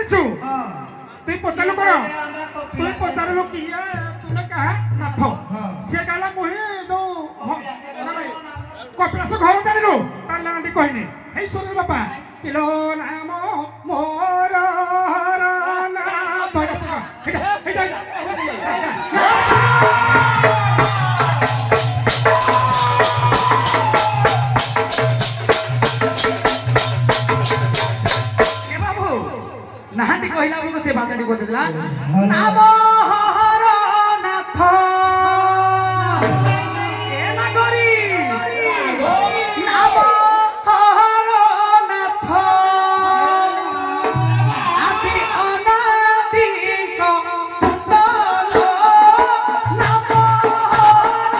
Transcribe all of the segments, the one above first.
ଜାଣିଛୁ তুই পচারু কর তুই পচারু কি তুমি কাহা নাথ সে গালা মুহি দো কপিলাস ঘর জানিলু তার নাঁটি কহিনি হেই সুর বাপা কিলো নাম মোর নাথ নাহান্তি কহিলা বেলକୁ ସେ ଭାଷାଟି କହିଦେଲା ନାମ ହର ନାଥ ଏ ନାଗରୀ ନାମ ହର ନାଥ ଆଦି ଅନାଦିଙ୍କ ସୁତଲ ନାମ ହର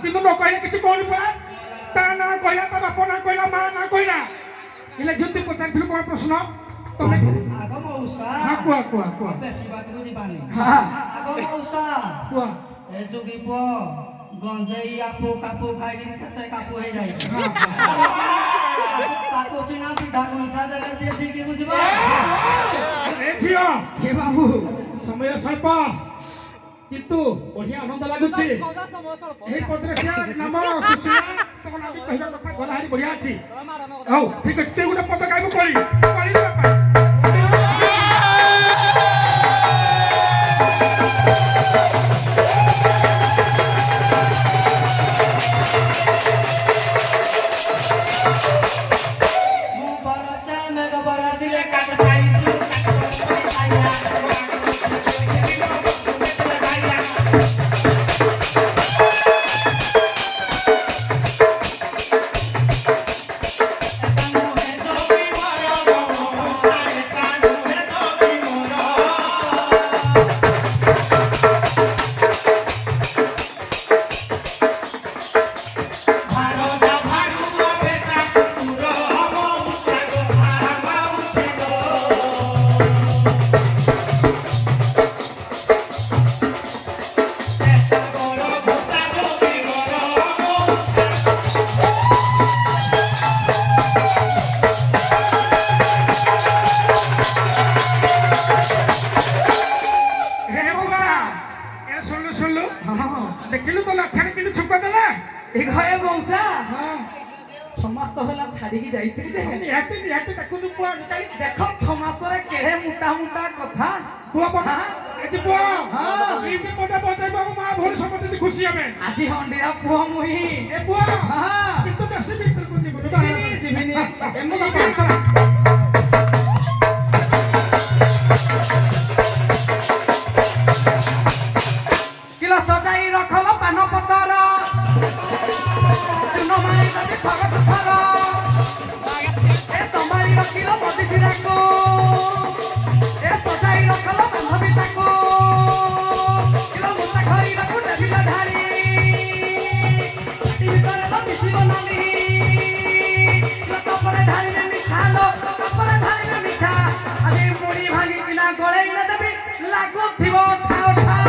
কিন্তু নকইলে কিছু কোনি পড়া তা না কইলা তা বাপ না কইলা মা না কইলা ইলে যদি পচারছিল কোন প্রশ্ন তুমি আগ মৌসা হ্যাঁ কুয়া বেশি বাত বুঝিবানি হ্যাঁ আগ মৌসা কুয়া এ যোগী প গঞ্জেই আপু কাপু খাইলি কেতে কাপু হয়ে যায় তাকো সিনা পিঠা কোনটা জায়গা সে ঠিক বুঝিবা এ ঝিও হে বাবু সময় স্বল্প কিন্তু বঢ়িয়া আনন্দ লাগুଛି এই পদ্রেশিয়া নাম সুশীলা তখন আমি কহিবা কথা গলা হারি বঢ়িয়া আছে হଉ ঠিক আছে ସେ ଗୋଟେ ପଦ ଗାଇବୁ କଳି କଳି ବାପା ମୁଁ ବରସା ମେଘ ବରସିଲେ କାଟ ପାଇଛୁ ଦେଖିଲୁ ତ ଲକ୍ଷାରେ କିନ୍ତୁ ଛୁପା ଦେଲା ଏ ଘଏ ମଉସା ହଁ 6 ମାସ ହେଲା ଛାଡିକି ଯାଇଥିଲି ଯେ ନିହାତି ଦେଖୁଛୁ ପୁଅ ଆଜିକାଲି ଦେଖ 6 ମାସରେ କେଡ଼େ ମୋଟା କଥା ପୁଅ ପକା ଆଜି ପୁଅ ହଁ। ଏମିତି ପଦା ବଜାଇବ ମା ଭଉଣୀ ସମସ୍ତେ ଖୁସି ହେବେ ଆଜି ହଣ୍ଡିରା ପୁଅ ମୁହିଁ ଏ ପୁଅ ହଁ। କିନ୍ତୁ ବେଶୀ ଭିତରକୁ ଯିବୁନି ଯିବିନି ଏମିତି କିଲୋ ସଜାଇ ରଖଲ ପାନ ପତର ଚୁନ ମାରି ଦେବି ଫରକ ଫର ଏ ତମାରି ରଖିଲ ମଦିସିରାକୁ ଏ ସଜାଇ ରଖଲ ବାନ୍ଧବୀ ତାକୁ କିଲୋ ମୁତା ଖରିବାକୁ ଦେବିଲ ଧାରି ପାଟି ଭିତରେ ଲ ମିଶିବ ନାଲି କିଲୋ କପରେ ଢାଳିବେ ମିଠା ଲ କପରେ ଢାଳିବେ ମିଠା ଆଜି ମୁଢ଼ି ଭାଙ୍ଗିକିନା ଗୋଳେଇକିନା ଦେବି ଲାଗୁଥିବ ଠା ଠା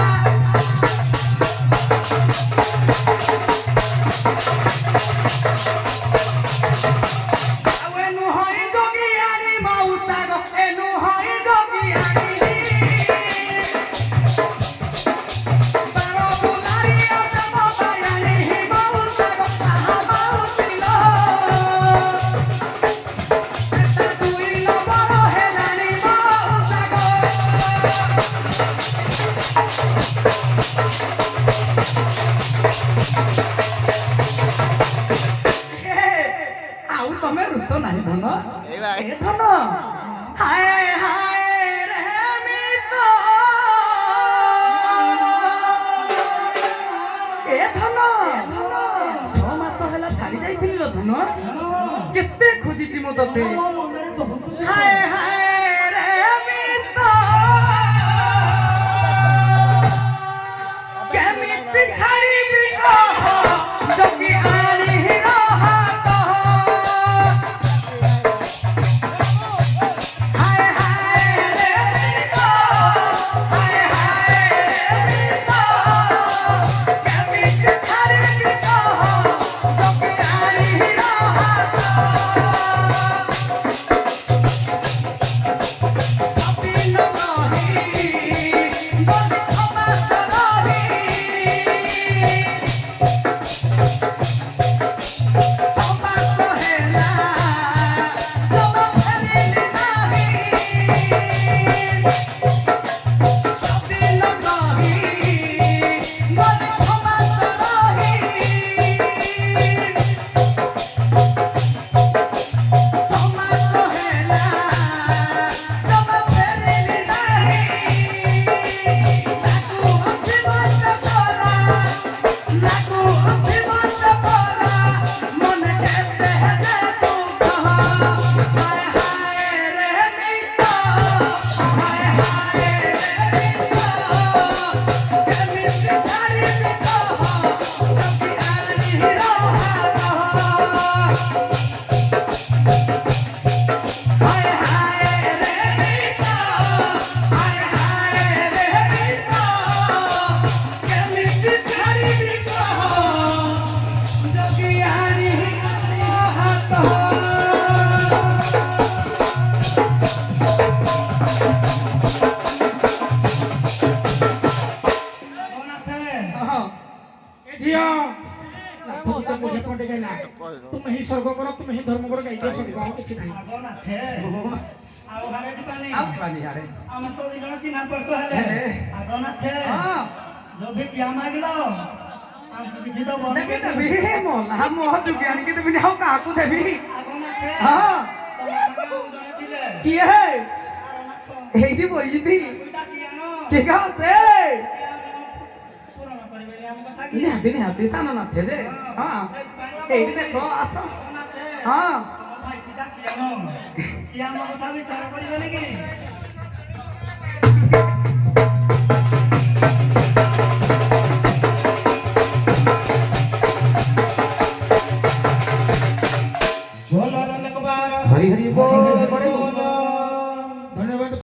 ରୁଷ ନାହିଁ ଧନ ଏ ଧନ ହାୟ ହାୟ ରେ ମିତ ଏ ଧନ 6 ମାସ ହେଲା ଛାଡ଼ି ଯାଇଥିଲି ଲୋ ଧନ କେତେ ଖୋଜିଛି ମୁଁ ତତେ ହାୟ ହାୟ ରେ ମିତ କେମିତି ଛାଡ଼ିବି କହ ଜଗି ଆଣି ହାତ ହାୟ ହାୟ ରେ ମିତ ହାୟ ହାୟ ରେ ମିତ କେମିତି ଛାଡ଼ିବି କହ ଜଗି ଆଣି ହାତ ଅବିନ ରହି ବଲି ଖମାସ ରହି ଖମାସ ହେଲା ଜମା ଫେରିଲି ନାହିଁ ଅବିନ ରହି ବଲି ଖମାସ ରହି ଖମାସ ହେଲା ଜମା ଫେରିଲି ନାହିଁ ଲାଗୁ ଅଛି ମନ ପରା ଲାଗୁ ଅଛି ମନ ପରା ମନେ କେତେ ହେଲେ ଦୁଃଖ ହାୟ ହାୟ ରେ ମିତ ହାୟ ହାୟ ରେ ମିତ କେମିତି ଛାଡ଼ିବି କହ ଜଗି ଆଣି ହାତ ହାୟ ହାୟ ରେ ମିତ ହାୟ ହାୟ ରେ ମିତ କେମିତି ଛାଡ଼ିବି କହ ଜଗି ଆଣି ହାତ ଏ ଝିଅ ତୁମେ ମୁझे ପଟେ ଗଲା ତୁମେ ହିଁ ସ୍ୱର୍ଗ କର ତୁମେ ହିଁ ଧର୍ମ କର ଗାଇଦିଅ ସ୍ୱର୍ଗ ଆଉ କିଛି ନାହିଁ ଆଉ ହାରେ ଯିବାନି ଆଉ ଯିବାନି ହାରେ ଆମେ ତ ଦି ଜଣ ଚିହ୍ନା ପଡତ ହେଲେ ଆଗନାଥେ ହଁ जो भी क्या मांगिलो हमको किसी तो बोल ଦେବି ଦେବି ମଲା ମୋହ ଯୁଗି ଆଣିକି ଦେବିନି ଆଉ କାହାକୁ ଦେବି ଆଗନାଥେ ହଁ ତମ ସାଙ୍ଗେ ଆଉ ଜଣେ ଥିଲେ କିଏ ହେ ଆଗନାଥ ଏଇଠି ବଇଛି ଦୁଇଟା କିଆନ କିଏ କାହତେ ପୂରଣ କରିବେନି ଆମ କଥା କି ନିହାତି ନିହାତି ସାନ ନାଥେ ଯେ ହଁ ଏଇଠି ଦେଖ ଆସ ଆଗନାଥେ ହଁ ଭାଇ ପିତା କିଆନ ସିଏ ଆମ କଥା ବିଚାର କରିବେନି କି